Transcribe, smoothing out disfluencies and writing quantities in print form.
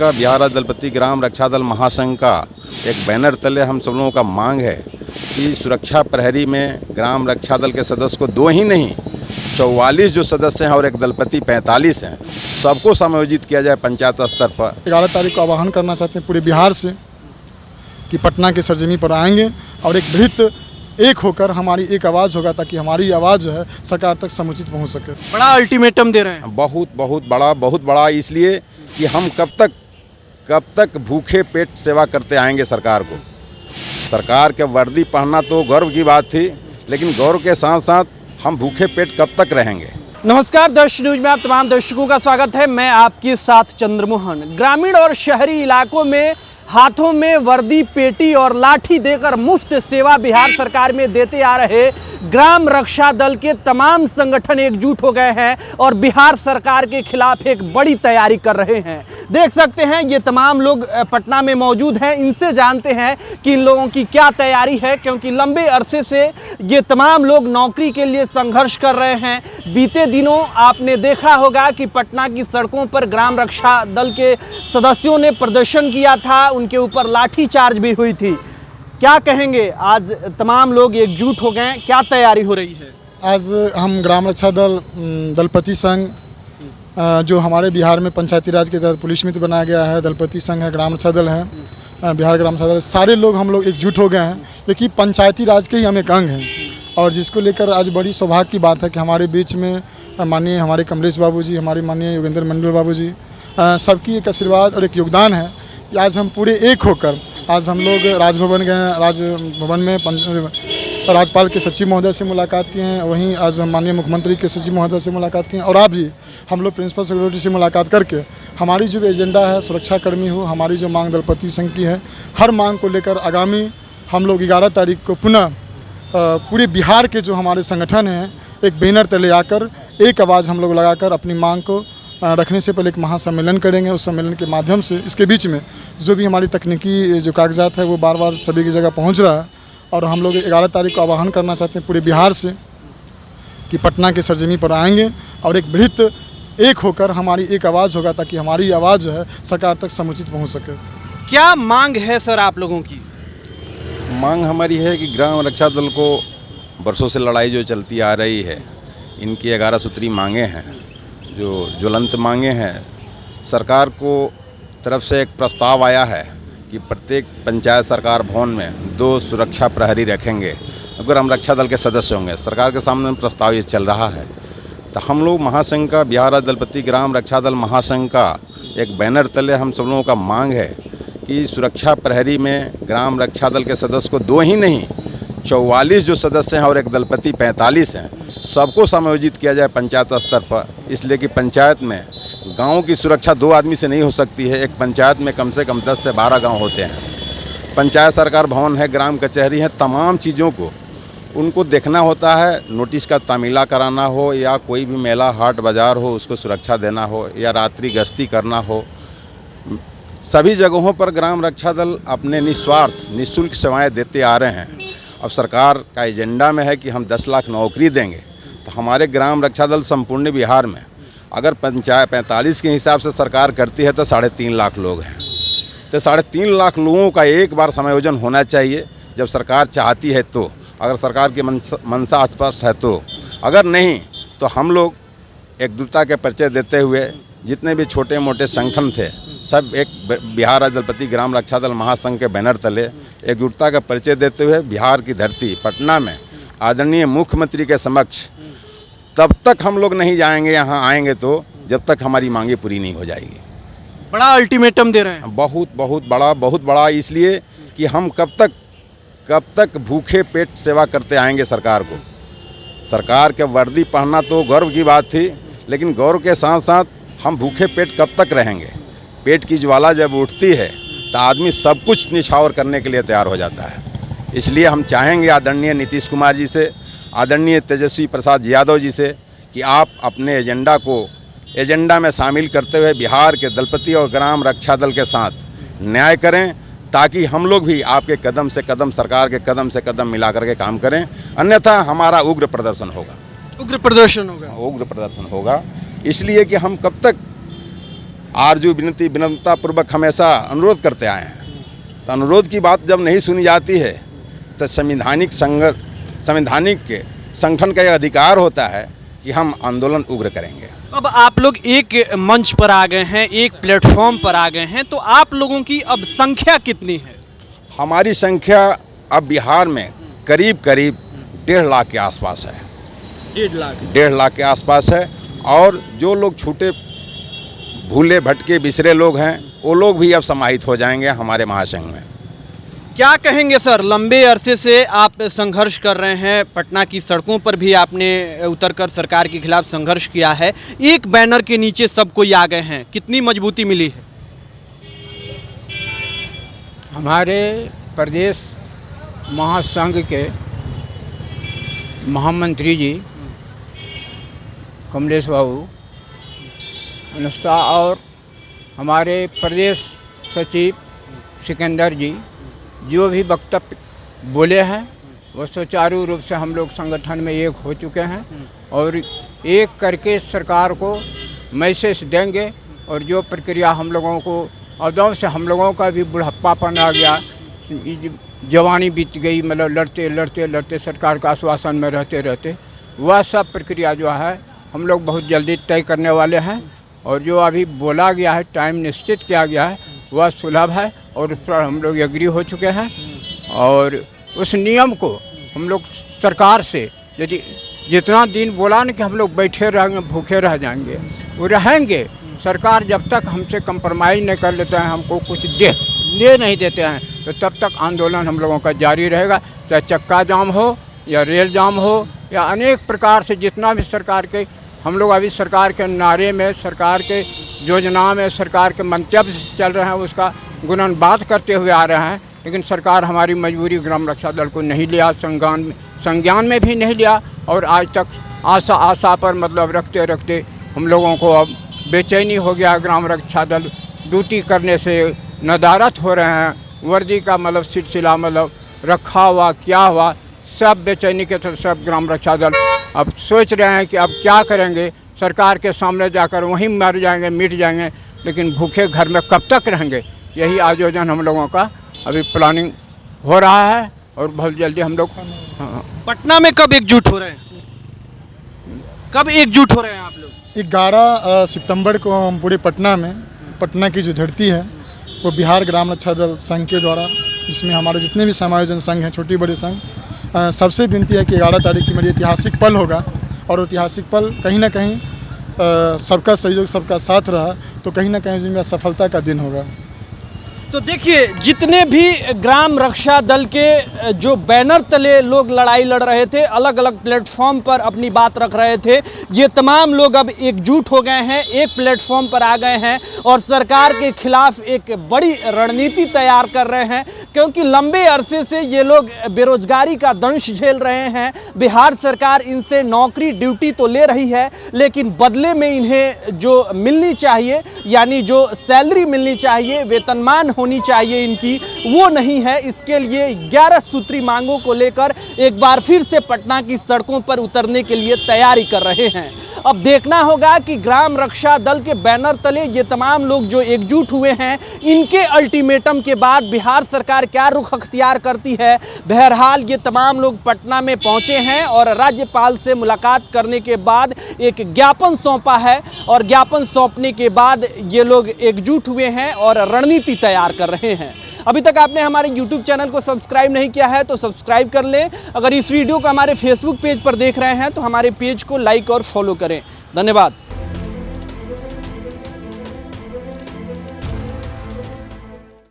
का बिहार राज्य दलपति ग्राम रक्षा दल महासंघ का एक बैनर तले हम सब लोगों का मांग है कि सुरक्षा प्रहरी में ग्राम रक्षा दल के सदस्य को 2 ही नहीं 44 जो सदस्य हैं और एक दलपति 45 हैं, सबको समायोजित किया जाए पंचायत स्तर पर। 11 तारीख को आह्वान करना चाहते हैं पूरे बिहार से कि पटना की सरजमी पर आएंगे और एक वृत्त एक होकर हमारी एक आवाज़ होगा, ताकि हमारी आवाज़ जो है सरकार तक समुचित पहुंच सके। बड़ा अल्टीमेटम दे रहे हैं। बहुत बड़ा इसलिए कि हम कब तक भूखे पेट सेवा करते आएंगे सरकार को। सरकार के वर्दी पहनना तो गर्व की बात थी, लेकिन गौरव के साथ साथ हम भूखे पेट कब तक रहेंगे। नमस्कार, दर्श न्यूज में आप तमाम दर्शकों का स्वागत है। मैं आपके साथ चंद्रमोहन। ग्रामीण और शहरी इलाकों में हाथों में वर्दी, पेटी और लाठी देकर मुफ्त सेवा बिहार सरकार में देते आ रहे ग्राम रक्षा दल के तमाम संगठन एकजुट हो गए हैं और बिहार सरकार के खिलाफ एक बड़ी तैयारी कर रहे हैं। देख सकते हैं ये तमाम लोग पटना में मौजूद हैं। इनसे जानते हैं कि इन लोगों की क्या तैयारी है, क्योंकि लंबे अरसे से ये तमाम लोग नौकरी के लिए संघर्ष कर रहे हैं। बीते दिनों आपने देखा होगा कि पटना की सड़कों पर ग्राम रक्षा दल के सदस्यों ने प्रदर्शन किया था, उनके ऊपर लाठी चार्ज भी हुई थी। क्या कहेंगे, आज तमाम लोग एकजुट हो गए, क्या तैयारी हो रही है? आज हम ग्राम रक्षा दल दलपति संघ, जो हमारे बिहार में पंचायती राज के तहत पुलिस मित्र बनाया गया है, दलपति संघ है, ग्राम रक्षा दल है, बिहार ग्राम रक्षा दल, सारे लोग हम लोग एकजुट हो गए हैं, क्योंकि पंचायती राज के ही हम एक अंग हैं। और जिसको लेकर आज बड़ी सौभाग्य की बात है कि हमारे बीच में माननीय हमारे कमलेश बाबू जी, हमारे माननीय योगेंद्र मंडल बाबू जी, सबकी एक आशीर्वाद और एक योगदान है कि आज हम पूरे एक होकर आज हम लोग राजभवन गए। राजभवन में राज्यपाल के सचिव महोदय से मुलाकात किए हैं, वहीं आज हम माननीय मुख्यमंत्री के सचिव महोदय से मुलाकात किए हैं, और आज भी हम लोग प्रिंसिपल सेक्रेटरी से मुलाकात करके हमारी जो एजेंडा है सुरक्षाकर्मी हो, हमारी जो मांग दलपति संघ की है, हर मांग को लेकर आगामी हम लोग 11 तारीख को पुनः पूरे बिहार के जो हमारे संगठन हैं एक बैनर तले आकर एक आवाज़ हम लोग लगाकर अपनी मांग को रखने से पहले एक महासम्मेलन करेंगे। उस सम्मेलन के माध्यम से इसके बीच में जो भी हमारी तकनीकी जो कागजात है वो बार बार सभी की जगह पहुंच रहा है, और हम लोग 11 तारीख को आह्वान करना चाहते हैं पूरे बिहार से कि पटना की सरजमी पर आएंगे और एक वृत्त एक होकर हमारी एक आवाज़ होगा, ताकि हमारी आवाज़ जो है सरकार तक समुचित पहुँच सके। क्या मांग है सर आप लोगों की? मांग हमारी है कि ग्राम रक्षा दल को बरसों से लड़ाई जो चलती आ रही है, इनकी 11 सूत्री मांगे हैं, जो ज्वलंत मांगे हैं। सरकार को तरफ से एक प्रस्ताव आया है कि प्रत्येक पंचायत सरकार भवन में 2 सुरक्षा प्रहरी रखेंगे अगर हम रक्षा दल के सदस्य होंगे। सरकार के सामने प्रस्ताव ये चल रहा है, तो हम लोग महासंघ का बिहार राज्य दलपति ग्राम रक्षा दल महासंघ का एक बैनर तले हम सब लोगों का मांग है कि सुरक्षा प्रहरी में ग्राम रक्षा दल के सदस्य को 2 ही नहीं 44 जो सदस्य हैं और एक दलपति 45 हैं, सबको समायोजित किया जाए पंचायत स्तर पर। इसलिए कि पंचायत में गांव की सुरक्षा 2 आदमी से नहीं हो सकती है। एक पंचायत में कम से कम 10 से 12 गांव होते हैं। पंचायत सरकार भवन है, ग्राम कचहरी है, तमाम चीज़ों को उनको देखना होता है। नोटिस का तामीला कराना हो या कोई भी मेला हाट बाज़ार हो उसको सुरक्षा देना हो या रात्रि गश्ती करना हो, सभी जगहों पर ग्राम रक्षा दल अपने निस्वार्थ निःशुल्क सेवाएँ देते आ रहे हैं। अब सरकार का एजेंडा में है कि हम 10 लाख नौकरी देंगे, तो हमारे ग्राम रक्षा दल संपूर्ण बिहार में अगर पंचायत 45 के हिसाब से सरकार करती है तो 3.5 लाख लोग हैं। तो 3.5 लाख लोगों का एक बार समायोजन होना चाहिए जब सरकार चाहती है तो, अगर सरकार की मंशा स्पष्ट है तो। अगर नहीं तो हम लोग एकजुटता के परिचय देते हुए जितने भी छोटे मोटे संगठन थे सब एक बिहार राज्य दलपति ग्राम रक्षा दल महासंघ के बैनर तले एकजुटता का परिचय देते हुए बिहार की धरती पटना में आदरणीय मुख्यमंत्री के समक्ष तब तक हम लोग नहीं जाएंगे, यहाँ आएंगे तो जब तक हमारी मांगे पूरी नहीं हो जाएगी। बड़ा अल्टीमेटम दे रहे हैं। बहुत बड़ा इसलिए कि हम कब तक भूखे पेट सेवा करते आएंगे सरकार को। सरकार के वर्दी पहनना तो गर्व की बात थी, लेकिन गौरव के साथ साथ हम भूखे पेट कब तक रहेंगे। पेट की ज्वाला जब उठती है तो आदमी सब कुछ निछावर करने के लिए तैयार हो जाता है। इसलिए हम चाहेंगे आदरणीय नीतीश कुमार जी से, आदरणीय तेजस्वी प्रसाद यादव जी से कि आप अपने एजेंडा में शामिल करते हुए बिहार के दलपति और ग्राम रक्षा दल के साथ न्याय करें, ताकि हम लोग भी आपके कदम से कदम, सरकार के कदम से कदम मिला करके काम करें। अन्यथा हमारा उग्र प्रदर्शन होगा। इसलिए कि हम कब तक आरजू विनम्रतापूर्वक हमेशा अनुरोध करते आए हैं। तो अनुरोध की बात जब नहीं सुनी जाती है तो संवैधानिक संगठन का यह अधिकार होता है कि हम आंदोलन उग्र करेंगे। अब आप लोग एक मंच पर आ गए हैं, एक प्लेटफॉर्म पर आ गए हैं, तो आप लोगों की अब संख्या कितनी है? हमारी संख्या अब बिहार में करीब 1.5 लाख के आसपास है। 1.5 लाख के आसपास है। और जो लोग छूटे भूले भटके बिसरे लोग हैं वो लोग भी अब समाहित हो जाएंगे हमारे महासंघ में। क्या कहेंगे सर, लंबे अरसे से आप संघर्ष कर रहे हैं, पटना की सड़कों पर भी आपने उतरकर सरकार के खिलाफ संघर्ष किया है, एक बैनर के नीचे सब कोई आ गए हैं, कितनी मजबूती मिली है? हमारे प्रदेश महासंघ के महामंत्री जी कमलेश बाबू अनुष्ठा और हमारे प्रदेश सचिव सिकंदर जी जो भी वक्तव्य बोले हैं वो सुचारू रूप से हम लोग संगठन में एक हो चुके हैं और एक करके सरकार को मैसेज देंगे। और जो प्रक्रिया हम लोगों को अदौर से हम लोगों का भी बुढ़ापापन आ गया, जवानी बीत गई, मतलब लड़ते सरकार का आश्वासन में रहते वह सब प्रक्रिया जो है हम लोग बहुत जल्दी तय करने वाले हैं। और जो अभी बोला गया है, टाइम निश्चित किया गया है, वह सुलभ है और उस पर हम लोग एग्री हो चुके हैं। और उस नियम को हम लोग सरकार से यदि जितना दिन बोला ना कि हम लोग बैठे रहेंगे भूखे रह जाएंगे, वो रहेंगे। सरकार जब तक हमसे कंप्रोमाइज़ नहीं कर लेते हैं, हमको कुछ दे नहीं देते हैं, तो तब तक आंदोलन हम लोगों का जारी रहेगा। चाहे चक्का जाम हो या रेल जाम हो या अनेक प्रकार से जितना भी सरकार के हम लोग अभी सरकार के नारे में, सरकार के योजना में, सरकार के मंतव्य से चल रहे हैं, उसका गुणगान करते हुए आ रहे हैं। लेकिन सरकार हमारी मजबूरी ग्राम रक्षा दल को नहीं लिया, संज्ञान में भी नहीं लिया। और आज तक आशा पर मतलब रखते हम लोगों को अब बेचैनी हो गया। ग्राम रक्षा दल ड्यूटी करने से नदारत हो रहे हैं। वर्दी का मतलब सिलसिला मतलब रखा हुआ क्या हुआ, सब बेचैनी के तरफ सब ग्राम रक्षा दल अब सोच रहे हैं कि अब क्या करेंगे। सरकार के सामने जाकर वहीं मर जाएंगे, मिट जाएंगे, लेकिन भूखे घर में कब तक रहेंगे। यही आयोजन हम लोगों का अभी प्लानिंग हो रहा है और बहुत जल्दी हम लोग पटना में कब एकजुट हो रहे हैं? कब एकजुट हो रहे हैं आप लोग? 11 सितंबर को हम पूरे पटना की जो धरती है वो बिहार ग्राम रक्षा दल संघ के द्वारा, जिसमें हमारे जितने भी समायोजन संघ हैं, छोटी बड़ी संघ, सबसे विनती है कि 11 तारीख की मेरी ऐतिहासिक पल होगा। और ऐतिहासिक पल कहीं ना कहीं सबका सहयोग, सबका साथ रहा तो कहीं ना कहीं जिसमें सफलता का दिन होगा। तो देखिए, जितने भी ग्राम रक्षा दल के जो बैनर तले लोग लड़ाई लड़ रहे थे, अलग अलग प्लेटफॉर्म पर अपनी बात रख रहे थे, ये तमाम लोग अब एकजुट हो गए हैं, एक प्लेटफॉर्म पर आ गए हैं और सरकार के खिलाफ एक बड़ी रणनीति तैयार कर रहे हैं। क्योंकि लंबे अरसे से ये लोग बेरोजगारी का दंश झेल रहे हैं। बिहार सरकार इनसे नौकरी ड्यूटी तो ले रही है, लेकिन बदले में इन्हें जो मिलनी चाहिए, यानी जो सैलरी मिलनी चाहिए, वेतनमान होनी चाहिए इनकी, वो नहीं है। इसके लिए 11 सूत्री मांगों को लेकर एक बार फिर से पटना की सड़कों पर उतरने के लिए तैयारी कर रहे हैं। अब देखना होगा कि ग्राम रक्षा दल के बैनर तले ये तमाम लोग जो एकजुट हुए हैं, इनके अल्टीमेटम के बाद बिहार सरकार क्या रुख अख्तियार करती है। बहरहाल ये तमाम लोग पटना में पहुंचे हैं और राज्यपाल से मुलाकात करने के बाद एक ज्ञापन सौंपा है और ज्ञापन सौंपने के बाद ये लोग एकजुट हुए हैं और रणनीति तैयार कर रहे हैं। अभी तक आपने हमारे YouTube चैनल को सब्सक्राइब नहीं किया है तो सब्सक्राइब कर लें। अगर इस वीडियो को हमारे Facebook पेज पर देख रहे हैं तो हमारे पेज को लाइक और फॉलो करें। धन्यवाद।